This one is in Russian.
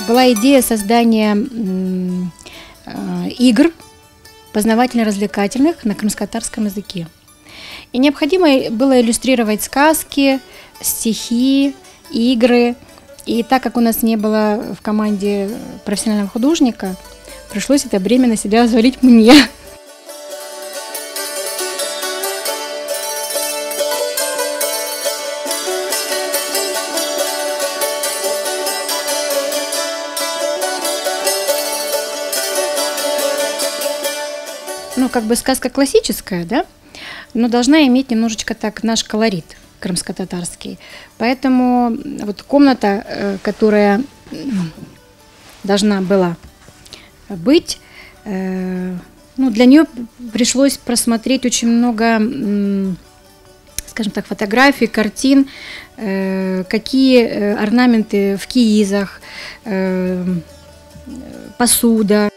Была идея создания игр познавательно-развлекательных на крымско-татарском языке. И необходимо было иллюстрировать сказки, стихи, игры. И так как у нас не было в команде профессионального художника, пришлось это бремя на себя взвалить мне. Ну, как бы сказка классическая, да, но должна иметь немножечко так наш колорит крымско-татарский. Поэтому вот комната, которая должна была быть, ну, для нее пришлось просмотреть очень много, скажем так, фотографий, картин, какие орнаменты в киизах, посуда.